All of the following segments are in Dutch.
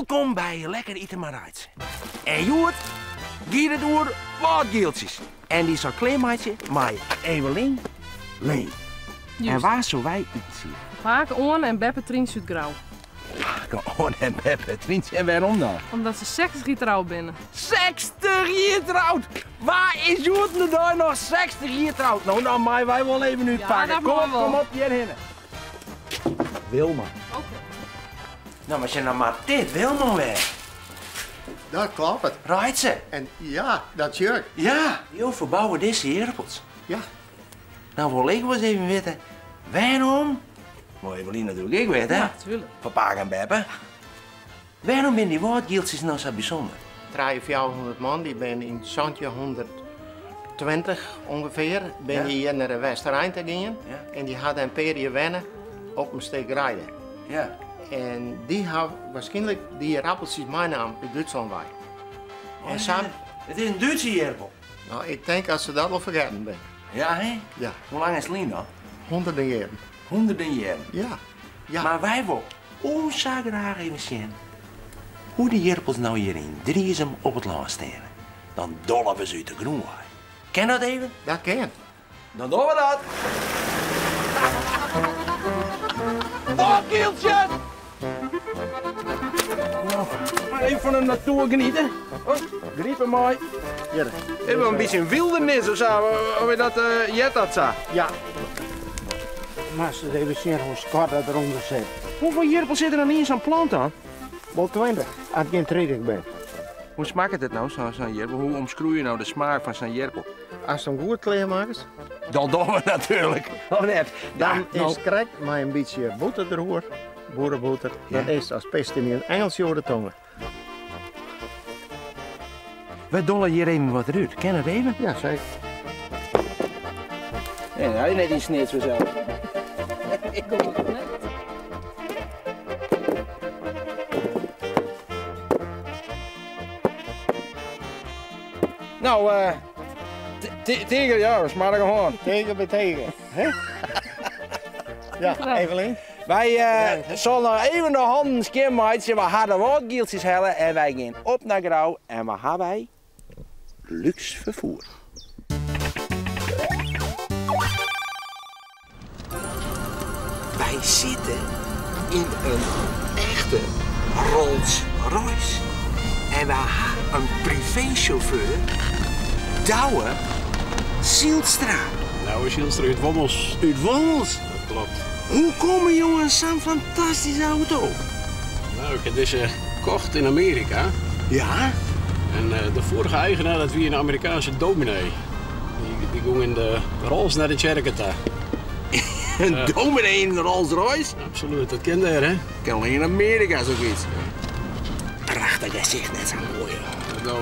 Welkom bij Lekker Eten maar Rijtsen. En Joert giet het door woordgeeltjes. En die zal kleermaatje met Evelien Leen. En waar zullen wij eten zien? Vaak Oorn en Beppe Triens uit Grauw. Oorn en Beppe Triens. En waarom dan? Omdat ze 60 jaar trouw binnen. 60 jaar trouwd! Waar is Joert nu daar nog 60 jaar trouwd? Nou, dan mij wij wel even nu pakken. Kom op hierheen. Wilma. Oké. Nou, maar je nou maar dit Wilma weer. Dat klopt. Rijtsen. En ja, dat is Jurk. Ja, joh, verbouwen deze heerpels. Ja. Nou, wil ik wel eens even weten, waarom? Maar Evelien natuurlijk ik weet, hè? Ja, tuurlijk. Papa en Beppe. Waarom zijn die woordgeeltjes nou zo bijzonder? 300 man, die ben in Zandje 120 ongeveer, ben die hier naar de Westerijn te gaan. Ja. En die hadden een periode wennen op een stuk rijden. Ja. En die had waarschijnlijk die rappeltjes mijn naam in Duitsland bij. En samen, Het is een Duitse heerpel. nou, ik denk dat ze dat wel vergeten ben. Ja, hè? Ja, Hoe lang is het dan? honderden jaren. Honderden jaren. Ja. Ja. Maar wij willen onzagraag even zien hoe die heerpels nou hier in Driesem op het land staan. Dan dollen we ze uit de groenwaai. Ken dat even? Dat kan. Dan doen we dat. Woordgeeltjes! Nou, maar even van de natuur genieten. Oh, geniet met mij. Ja. Even een beetje een wildernis of zo, hoe je dat jet dat zo. Ja. Maar ze even zien hoe Scott dat eronder zit. Hoeveel heerpels zitten er dan in zo'n plant dan? Wel 20, als ik geen 30 ben. Hoe smaakt het nou, zo'n jerpel? Hoe omschroei je nou de smaak van zo'n jerpel? Als ze hem goed klaarmaken, Dat doen we natuurlijk. Oh net. dan is het correct met een beetje boter erover. Boerenboter. Ja. Dat is als pest in een Engelse de tongen. We dollen hier even wat uit. Ken het even? Ja, zeker. Nee, hij net iets sneed zo zelf. Nou, tegen, ja, we smaken gewoon. Tegen bij tegen. Hè? Ja, Evelien. Wij zullen nog even de handen skimmen, we hadden woordgeeltjes hellen en wij gaan op naar Grauw en we hebben luxe vervoer. Wij zitten in een echte Rolls Royce en we hebben een privéchauffeur, Douwe Zielstra. Nou, Zielstra uit Wommels. Uit Wommels. Dat klopt. Hoe komen jongens zo'n fantastische auto? Nou, ik heb deze gekocht in Amerika. Ja? En de vorige eigenaar, dat was een Amerikaanse dominee. Die ging in de Rolls naar de kerk daar. Een dominee in een Rolls Royce? Absoluut, dat kende er, hè? Kan alleen in Amerika zoiets. Prachtig, hij zegt net zo mooi.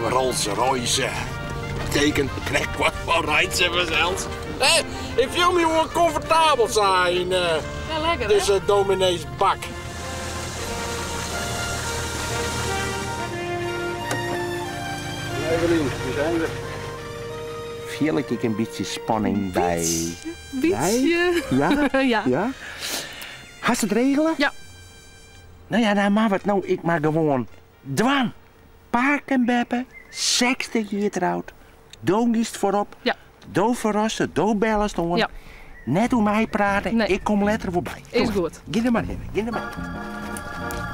Rolls Royce. Teken, krijg wat van rijden we zelfs. Ik wil me gewoon comfortabel zijn. Ja, lekker Dus hè? dominees bak. Evelien, we zijn er. Voel ik een beetje spanning bij. Beetje. Ja? Ja. Ja? Hast het regelen? Ja. Nou ja, dan maar wat nou. Ik maar gewoon dwang. Paak en Beppe, 60 jaar trouwd. Doongiest voorop. Ja. Do verrassen, do bellen stonden. Ja. Net hoe mij praten, Nee. ik kom letter voorbij. Is Kom, goed. Ga er maar in, ga er maar in.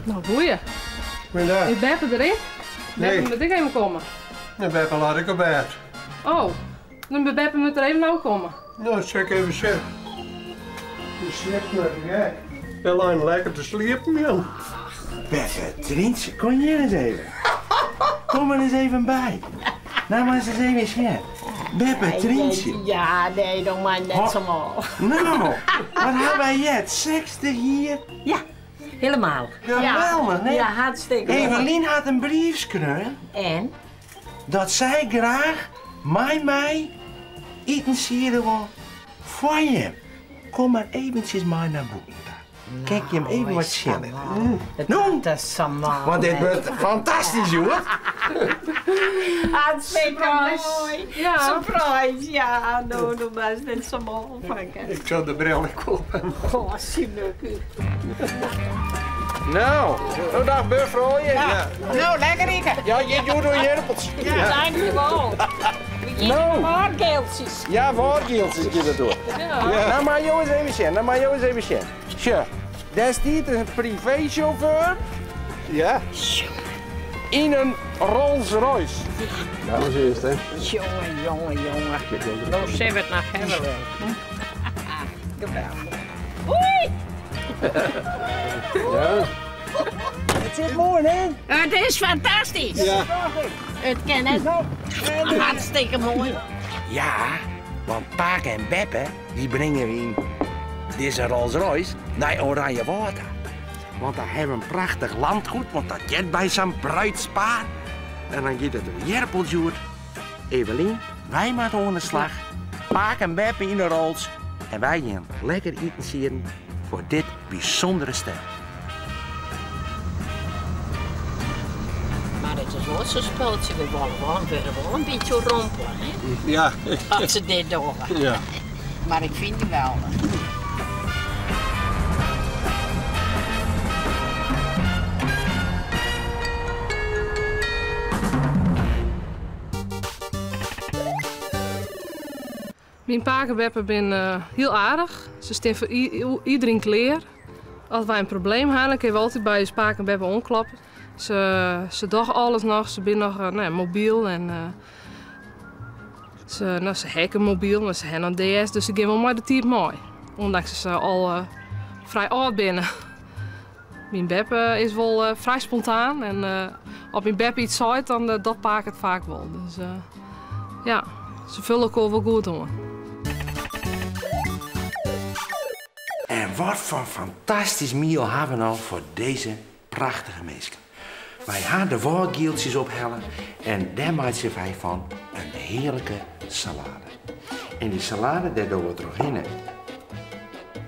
Nou, boeien. Goeiedag. Is Beppe erin? Nee. Beppe moet ik even komen. Dan ben ik al laat ik op bed. Oh, dan moet Beppe moet er even nou komen. Nou, check even zitten. Je slaapt maar gek. Heel lang lekker te sliepen, man. Beppe, Trientje, kom hier eens even. Kom er eens even bij. Nou, maar eens even scherp. Beppe, Trientje. Ja, nee, doe maar net zo mal. Nou, wat hebben wij jet? 60 hier? Ja, helemaal. Geweldig, nee? Ja, hartstikke leuk. Evelien had een brief geschreven En? dat zij graag mij eten zien wil van je. Kom maar eventjes maar naar boven. kijk je hem even wat zien. Nou, dat is zo mooi. Want dit wordt fantastisch, jongen. Hartstikke mooi. Ja. Surprise, ja. Nou, dat was net zo mooi. Ik zal de bril kopen. Oh, super. Nou, dag buurvrouw. Ja. Nou, lekker Ike. Ja, je doet door je herpels. Ja, dankjewel. We geven maar geeltjes. Ja, voorgeeltjes je dat doen. Ja. Nou, maar jongens even zien. Zo, daar staat een privéchauffeur. Ja. In een Rolls Royce. Nou, dat is het, hè. Jongen. Nou, ze hebben het naar hebben wel. Geweldig. Hoi! Ja. Het zit mooi, hè? Het is fantastisch. Ja. Het kan het. Hartstikke mooi. Ja, want Paak en Beppe, die brengen we in deze Rolls Royce naar Oranje Water. Want daar hebben we een prachtig landgoed, want dat jet bij zijn bruidspaar. En dan gaat het door Jerpeljoer. Evelien, wij maken aan de slag. Paak en Beppe in de Rolls. En wij gaan lekker eten zien voor dit bijzondere stel. Maar het is wel zo'n spelletje. We willen wel een beetje rompelen, hè? Ja. Als ze dit doen. Ja. Maar ik vind het wel. Mijn pakenbeppen zijn heel aardig. Ze staan voor iedereen klaar. Als wij een probleem hebben, kunnen we altijd bij je pakenbeppen omklappen. Ze doen alles nog. Ze zijn nog mobiel en ze hacken mobiel, maar ze hebben een DS, dus ze gaan wel maar de tijd mooi. Ondanks ze al vrij oud binnen. Mijn beppe is wel vrij spontaan en als mijn beppe iets zegt, dan dat paak het vaak wel. Dus ja, ze vullen elkaar wel goed aan. En wat voor fantastisch meal hebben we nou voor deze prachtige mensen. Wij gaan de waargieltjes ophellen en daar maken wij van een heerlijke salade. En die salade, daar doen we doorheen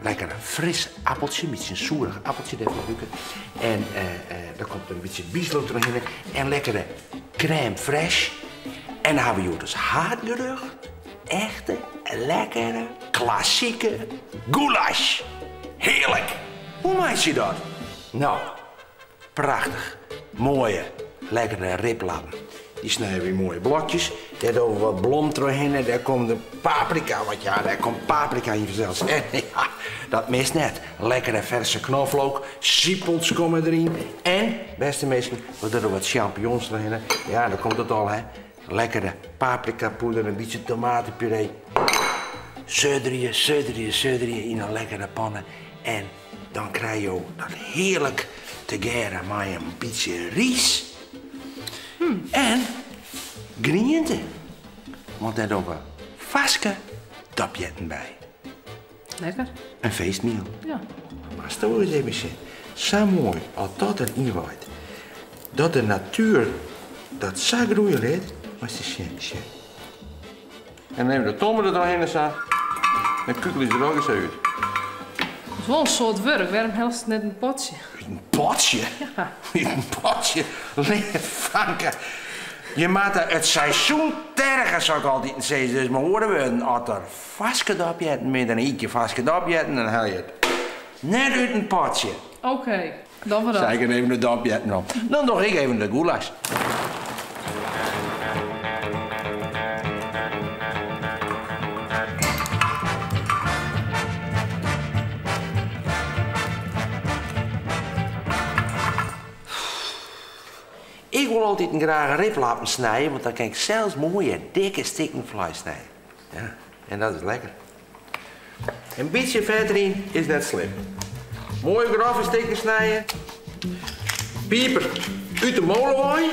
lekker een fris appeltje, een beetje een zoerig appeltje daarvoor ruiken. En daar komt een beetje bieslook doorheen en lekkere crème fraîche. En dan hebben we hier dus haardgerucht, echte, lekkere, klassieke goulash. Heerlijk! Hoe maak je dat? Nou, prachtig. Mooie, lekkere riplappen. Die snijden we in mooie blokjes. Daar doen we wat blom doorheen. Daar komt de paprika, want ja, daar komt paprika in zelfs. En ja, dat mist net. Lekkere verse knoflook, siepels komen erin. En, beste mensen, we doen wat champignons doorheen. Ja, daar komt het al, hè. Lekkere paprika poeder, een beetje tomatenpuree. Sudderen in een lekkere pannen. En dan krijg je ook dat heerlijk te garen met een beetje ries. En groenten. Want daar doen we vaske tapjetten bij. Lekker. Een feestmeal. Ja. Maar stel eens even zien. Zo mooi als dat erin waait. Dat de natuur dat zo groeien laat. Maar ze zien. En dan nemen we de tommen er doorheen en zo. Dan kukkelen ze er ook eens uit. Het is wel een soort werk. Waarom helst net een potje? Een potje? Ja. Een potje? Leer vanken. Je maakt het seizoen tergen, zou ik altijd zeggen. Dus maar horen we, als er vastgedapjetten met een ietsje vastgedapjetten, dan haal je het net uit een potje. Oké, dan maar dat. Zeker even de dapjetten op. Dan nog ik even de goulash. Ik wil altijd graag riplappen snijden, want dan kan ik zelfs mooie, dikke stikken vlees snijden. Ja, en dat is lekker. Een beetje verder in is net slim. Mooie grove stikken snijden. Pieper uit de molen.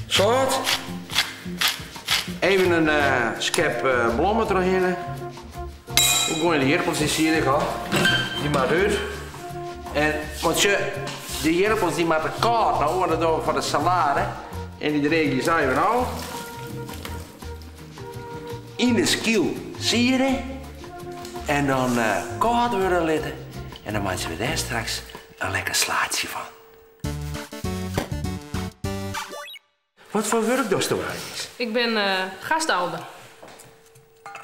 Zout. Even een schep blommen erheen. Ik gooi de jerpels in hier gehad. Die maar uit. En, want de jerpels die maken koud naar oren door voor de salade. En die regel zijn we nou. In de skiel sieren. En dan koud worden laten. En dan maken we daar straks een lekker slaatje van. Wat voor werk doe je eigenlijk? Ik ben gastouder.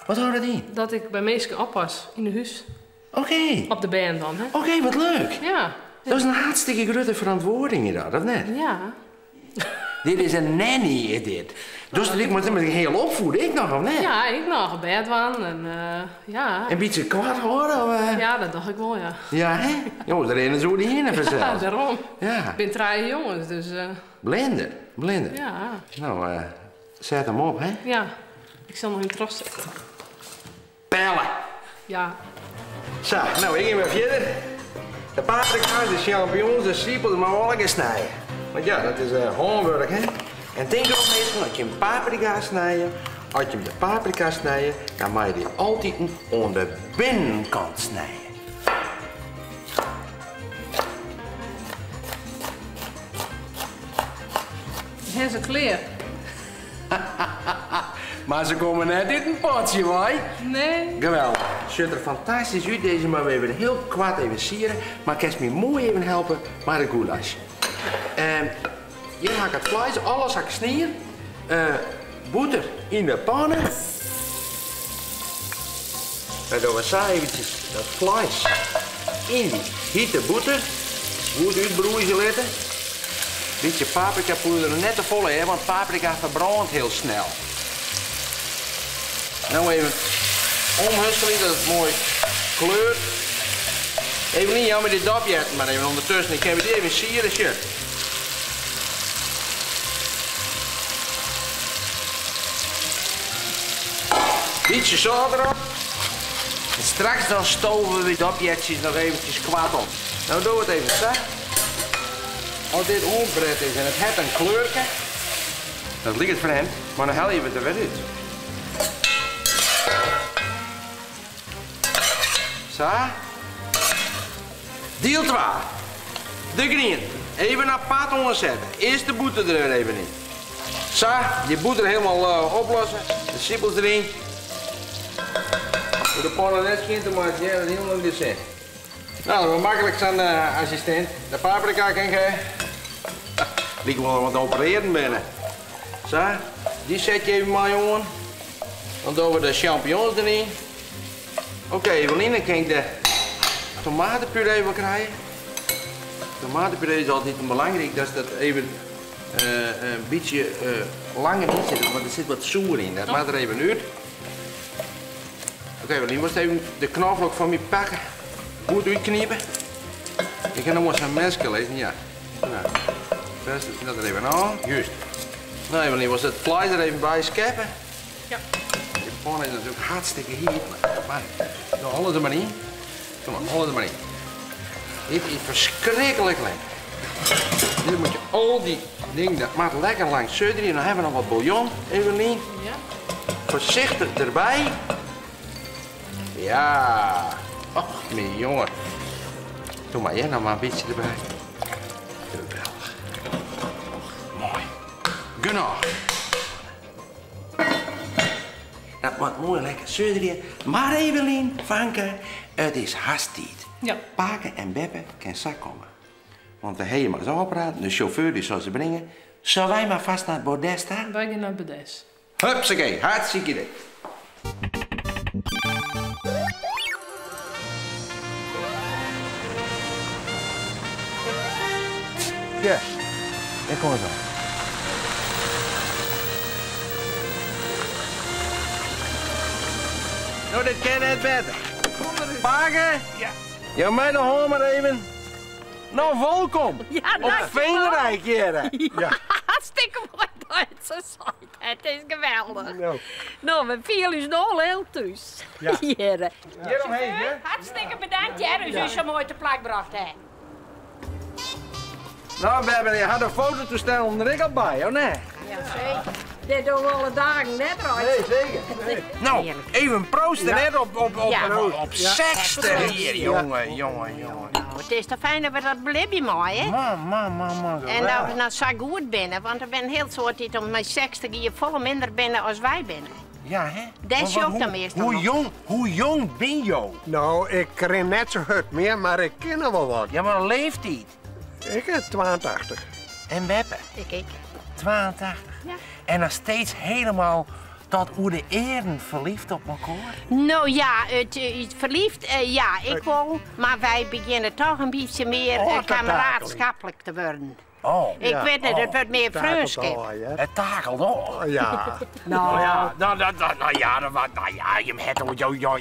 Wat houdt dat in? Dat ik bij mensen oppas in de huis. Oké. Op de band dan, hè? Oké, wat leuk. Ja. Dat is een hartstikke grote verantwoording daar, of net? Ja. Dit is een nanny, dit. Dus ik moet hem heel opvoeden, ik nog of net? Ja, ik nog bed van en ja. Een beetje kwart horen? Of, Ja, dat dacht ik wel, ja. Ja, hè? Jongens, daar rennen zo die in vanzelf. Ja, daarom. Ja. Ik ben 3 jongens, dus Blinder. ja. Nou, zet hem op, hè? Ja. Ik zal nog in trots zetten. Pellen. Ja. Zo, nou, ik ga maar verder. De paprika's, de champignons, de siepels, maar wel lekker snijden. Want ja, dat is hoorwerk, hè? En denk erom meestal, als je een paprika snijdt, als je de paprika snijdt, dan moet je die altijd aan de binnenkant snijden. En ze kleer. Maar ze komen net uit een potje, hoor. Nee. Geweldig. Ziet er fantastisch uit. Deze maar we even heel kwart even sieren. Maar kan je me mooi even helpen met de goulash. Hier ga ik het vlees, alles ga ik snijden. Boter in de pannen. En dan we eventjes dat vlees in die hete boter. Goed uitbroeien laten. Beetje paprika poeder net te volle, hè, want paprika verbrandt heel snel. Nou even omhusselen dat het mooi kleurt. Even niet jammer dit dopje, maar even ondertussen. Ik heb het even sieren, shirt. Beetje zout erop. En straks dan stoven we de dopjetjes nog eventjes kwaad op. Nou doen we het even zacht. Als dit onbret is en het heeft een kleurtje, dat ligt het vreemd, maar dan haal je het er weer uit. Zo. Deel 2. De green. Even apart onderzetten. Eerst de boter er even in. Zo, je boter helemaal oplossen. De siepels erin. Voor de pannen net schijnt te maken, ja, dat is heel leuk dit zin. Nou, dat is wel makkelijk zijn assistent. De paprika kan je. Lijkt wel wat opereren binnen. Zo, die zet je even maar jongen. Dan doen we de champignons erin. Oké, Eveline, kan ik de tomatenpuree wel krijgen? Tomatenpuree is altijd belangrijk, dat dat even een beetje langer in zit, want er zit wat zoer in. Dat maakt er even uit. Oké, Eveline, moest even de knoflook van mij pakken. Goed uitkniepen. Ik ga nog maar zijn mesje lezen, ja. Nou, dat er even aan, juist. Nou, Eveline, was het vlees er even bij scheppen? Ja. De pan is natuurlijk hartstikke heet, maar doe alles er maar in. Kom maar, alles er maar in. Dit is verschrikkelijk lekker. Nu moet je al die dingen, dat maakt lekker lang sudderen. Dan hebben we nog wat bouillon, Evelien. Ja. Voorzichtig erbij. Ja. Och, mijn jongen. Doe maar, jij nou maar een beetje erbij. Geweldig. Mooi. Genoeg. Dat wordt mooi lekker sudderen. Maar Evelien, Vanke, het is hastijd. Ja. Paken en beppen kan zak komen. Want de heer mag zo opraden, de chauffeur die zal ze brengen. Zullen wij maar vast naar het bordes staan? Wij gaan naar het bordes. Hupsakee, hartstikke idee. Ja, ik kom zo. Nou, dit kan net beter. Paken? Ja. Ja, mij de hoor maar even. Nou, welkom. Ja, op Veenrijk, heren. Ja. Hartstikke mooi Duitse site. Het is geweldig. Nou, we vielen ons nog heel thuis. Ja. Heren. Hieromheen, hè? Hartstikke bedankt, Jerry, dat je zo mooi te plak gebracht hebt. Nou, we hebben had een fototoestel onder ik al bij, of nee? Ja, zeker. Dit doen we alle dagen net, Roy. Nee, zeker. Nee. Nou, even proosten, hè, op Ja. 60 hier, jongen. Nou, het is toch fijn dat we dat blibje mooi, hè? Man. En dat we nou zo goed binnen, want er zijn heel soort die om mijn 60 hier veel minder binnen als wij binnen. Ja, hè? Dat is je ook dan meestal nog. Hoe jong ben je? Nou, ik ren net zo hard meer, maar ik ken er wel wat. Ja, maar een leeftijd. Ik heb 82. En Beppe? Ik. 82. Ja. En nog steeds helemaal tot hoe de eren verliefd op elkaar? Nou ja, het verliefd, ja, ik wel. Maar wij beginnen toch een beetje meer kameraadschappelijk te worden. Oh. Ik weet het, het wordt meer vriendschap. Het takelt ook. Ja. Nou ja,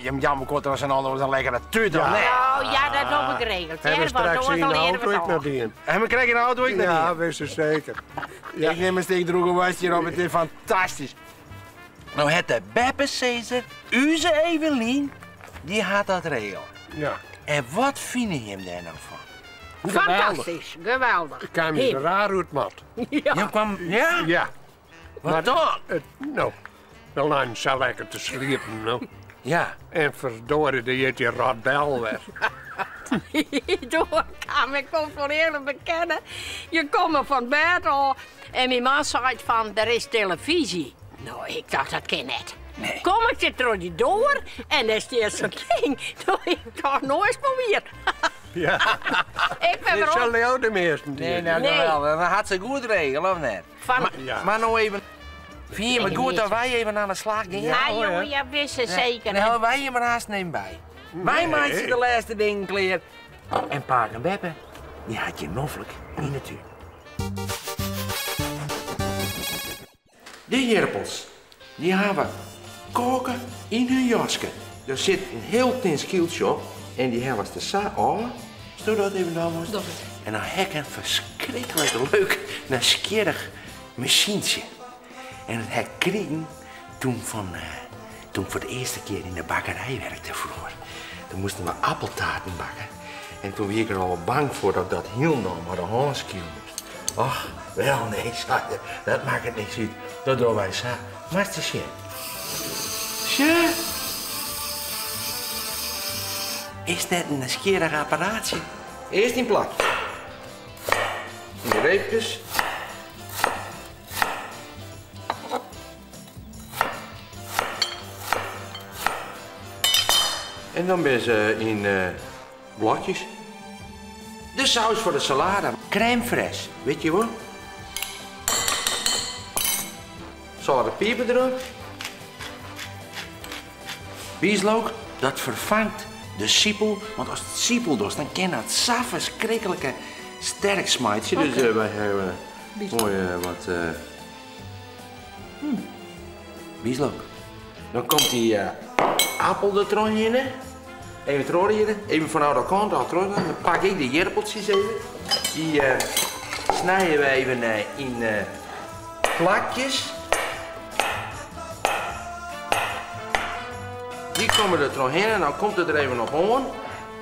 je hebt jammer kort als een ander was een lekkere tutor. Ja. Nou ja, dat heb ik geregeld. En we straks zien de auto ik naar die. En we krijgen een auto ik naar Ja, wist je zeker. Ja. Ik neem een steek droege was hierop, het is fantastisch. Nou, het de Beppe Caesar, onze Evelien, die had dat regel. Ja. En wat vind je hem daar nou van? Fantastisch, geweldig. Ik kwam je raar uit, mat. Je kwam, ja? Ja. Wat dan? Nou, de lijn zal lekker te sliepen, nou. Ja. En verdorie, die heet die radbel weg. Door kan ik kon van eerlijk bekennen. Je komt van bed af en mijn man zei van, er is televisie. Nou, ik dacht, dat kan net. Nee. Kom ik er door die door en er staat zo'n ding. Nou, ik toch nooit probeerd. Ja. Ik ben Dit er zal jou de meesten doen. Nee, nou Nee. wel. Dat had ze goed regelen, of net? van... Ja. Maar nou even, vind je me Ik goed niet. dat wij even aan de slag gaan? Ja, jongen, ja, wist ze zeker. Dan hebben wij je maar haast neem bij. Wij maken de laatste dingen kleer. En Paak en Beppe, die had je noffelijk in de tuin. De jerpels, die hebben koken in hun jasje. Er zit een heel tin skieltje op en die hebben ze de sa al. Stel dat even nou eens. En dan heb ik een verschrikkelijk leuk, nieuwsgierig machientje. En dat heb ik gekregen toen ik voor de eerste keer in de bakkerij werkte vroeger. Toen moesten we appeltaarten bakken. En toen was ik er al bang voor dat ik dat heel nam, maar de handskiel moest. Ach, wel nee, zei je, dat maakt het niks uit. Dat doen wij samen. Maar het is shit. Shit. Is dat een nieuwsgierig apparaatje? Eerst in plak. In de reepjes. En dan ben ze in blokjes. De saus voor de salade. Crème fraîche, weet je wel? Zoute pieper erop. Bieslook, dat vervangt de siepel. Want als het siepel doet, dan kan dat verschrikkelijke sterk smaakje. Dus wij hebben mooi wat bieslook. Dan komt die appel er terug in. Even terug even vanuit de kant al terug. Dan pak ik de jerpeltjes even. Die snijden we even in plakjes. Die komen er terug in en dan komt het er even op aan.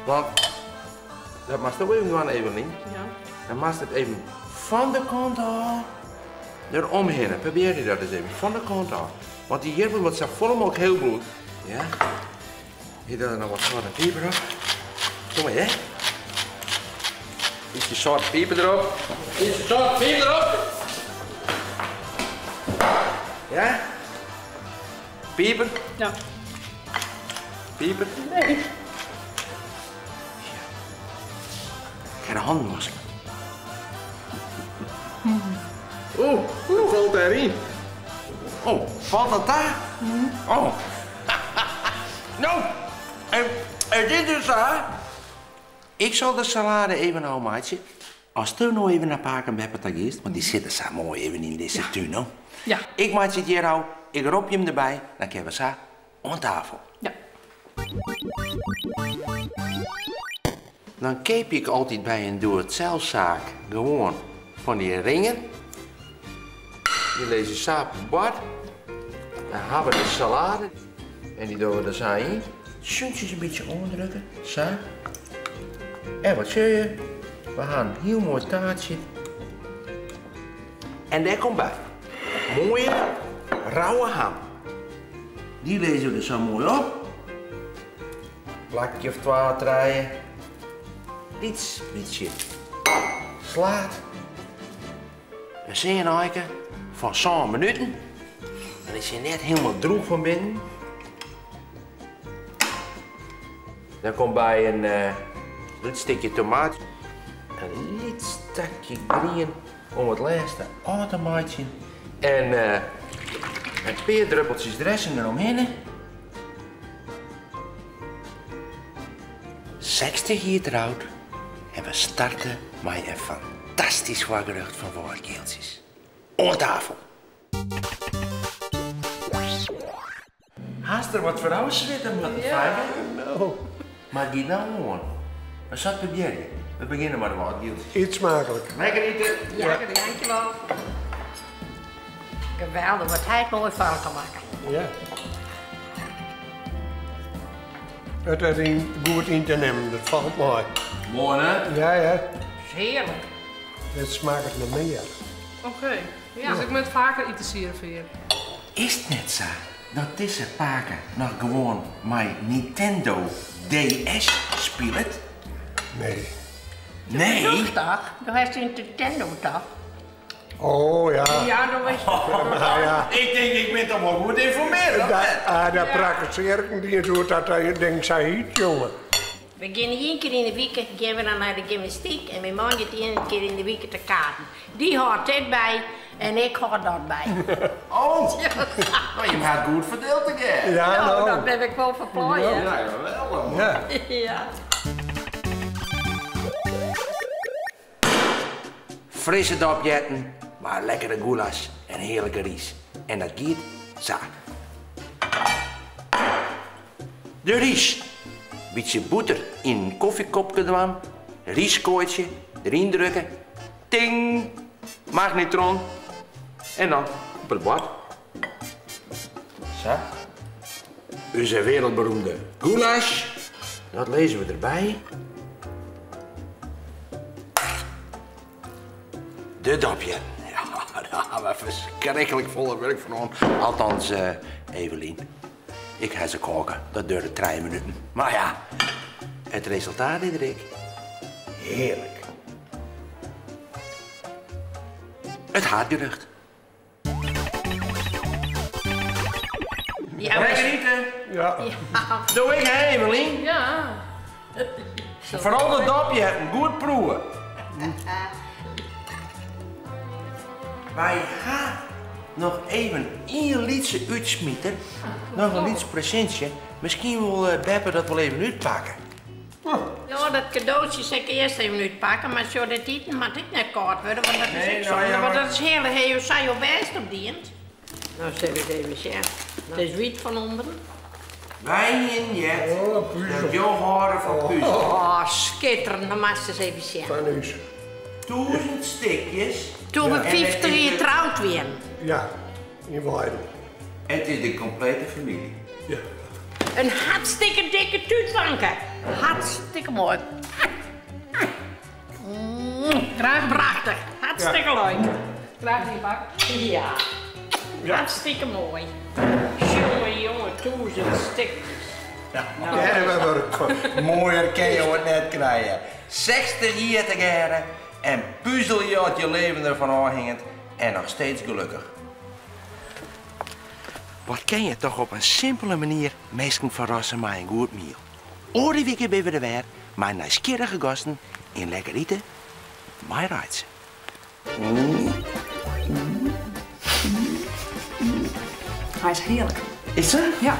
Want dat mag toch even doen, Evelien. Ja. Dan mag het even van de kant af eromheen. Probeer je dat eens even, van de kant af. Want die jerpel wordt zo vorm ook heel goed. Ja. Hier dan nog wat zwarte pieper op. Kom maar, hè. Ietsje zwarte pieper erop. Ietsje zwarte pieper erop. Ja? Pieper? Ja. Pieper? Nee. Ik ga de handen wassen. Oeh, wat valt daarin? Oh, valt dat daar? Oh. Nou, en dit is daar. Ik zal de salade even nou, maatje. Als tu nou even naar Paak en Beppe is, want die zitten zo mooi even in deze tuin, no? Ja. Ik maak het hier nou, ik rop je hem erbij, dan kunnen we zo aan tafel. Ja. Dan keep ik altijd bij een doe-het-zelfzaak gewoon van die ringen. Die lezen saap op bord. Dan hebben we de salade. En die doen we er zo in. Zuntjes een beetje onderdrukken. Zo. En wat zie je? We gaan een heel mooi taartje. En daar komt bij. Mooie, rauwe ham. Die lezen we er zo mooi op. Plakje of 12 draaien. Iets beetje slaat. Een zeeneiken van 7 minuten. Dan is je net helemaal droog van binnen. Dan komt bij een licht stukje tomaat. Een licht stukje grien om het laatste aan te maken. En een paar druppeltjes dressing eromheen. 60 jaar trouwd en we starten met een fantastisch gerecht van woordkeeltjes. Op tafel. Haast er wat voor uitzitten moeten vijgen? Nou, Maar die nou gewoon. We zat bij jullie. We beginnen met de woordkeeltjes. iets smakelijk. Lekker eten. Ja, dankjewel. Geweldig, wat hij het mooi van kan maken. Ja. Het is een goed in te nemen, dat valt mooi. Mooi hè? Ja, ja. Heerlijk. Het smaakt nog meer. Oké. Dus ik moet vaker iets serveren. Is het net zo dat deze paken nog gewoon mijn Nintendo DS speelt? Nee. Nee? Toch? Dan heeft hij een Nintendo toch? Oh ja. Ja, dan weet je. Nou ja. Ik denk, ik ben toch wel goed informeerd, hoor. Daar praktiseer ik niet zo dat hij denkt, zij iets, jongen. We gaan 1 keer in de week gaan we dan naar de gymnastiek en mijn man gaat 1 keer in de week te kaarten. Die hoort dit bij en ik hoor dat bij. Oh, maar je gaat goed verdeeld again. Ja, Nou, nou. dat ben ik wel verplooien. Ja, wel. Ja. Ja. Frisse dopjetten, maar lekkere goulash en heerlijke ries. En dat giet zo. De ries. Beetje boter in een koffiekopje doen. Rieskooitje erin drukken. Ting. Magnetron. En dan op het bord. Zo. Onze wereldberoemde goulash. Dat lezen we erbij. De dopje. Ja, daar hebben we verschrikkelijk volle werk van. Althans, Evelien. Ik ga ze koken. Dat duurde 3 minuten. Maar ja, het resultaat, Diederik. Heerlijk. Het haatgerucht. Ja, Lekker eten. Ja. Doe ik, hè, Evelien? Ja. Vooral de dopje hebben goed proeven. Wij gaan nog even 1 liedje uitsmieten. Nog een liedje presentje. Misschien wil Beppe dat wel even uitpakken. ja, dat cadeautje zal ik eerst even uitpakken, maar zo dat eten mag ik net koud worden, want dat is Nee, ook nou zonde, ja, want maar- dat is heerlijk, je zou je best op dient. Nou, zeg het even, ja. Het is wit van onderen. Wij in Jet. Oh, puzzel. Dat jou horen van puzzel. Oh, schitterend, dan mag je eens even zien. Van u. 1000 stikjes. Toen we Ja. 50 En- jaar getrouwd werden. Ja. In Weiden. Het is de complete familie. Ja. Een hartstikke dikke tuutwanker. Hartstikke mooi. Graag Prachtig. Hartstikke leuk. Graag die bak. Ja. Hartstikke mooi. Jongen, jongen, 1000 stukjes. Ja, we mooier kan je het net krijgen. 60 jaar te garen en puzzeljaart je leven ervan afhangend en nog steeds gelukkig. Wat kan je toch op een simpele manier mensen verrassen met een goed meal? Orde week ben we er weer, maar nieuwsgierige gasten in lekker eten, maar rijden. Hij is heerlijk. Is het? Ja.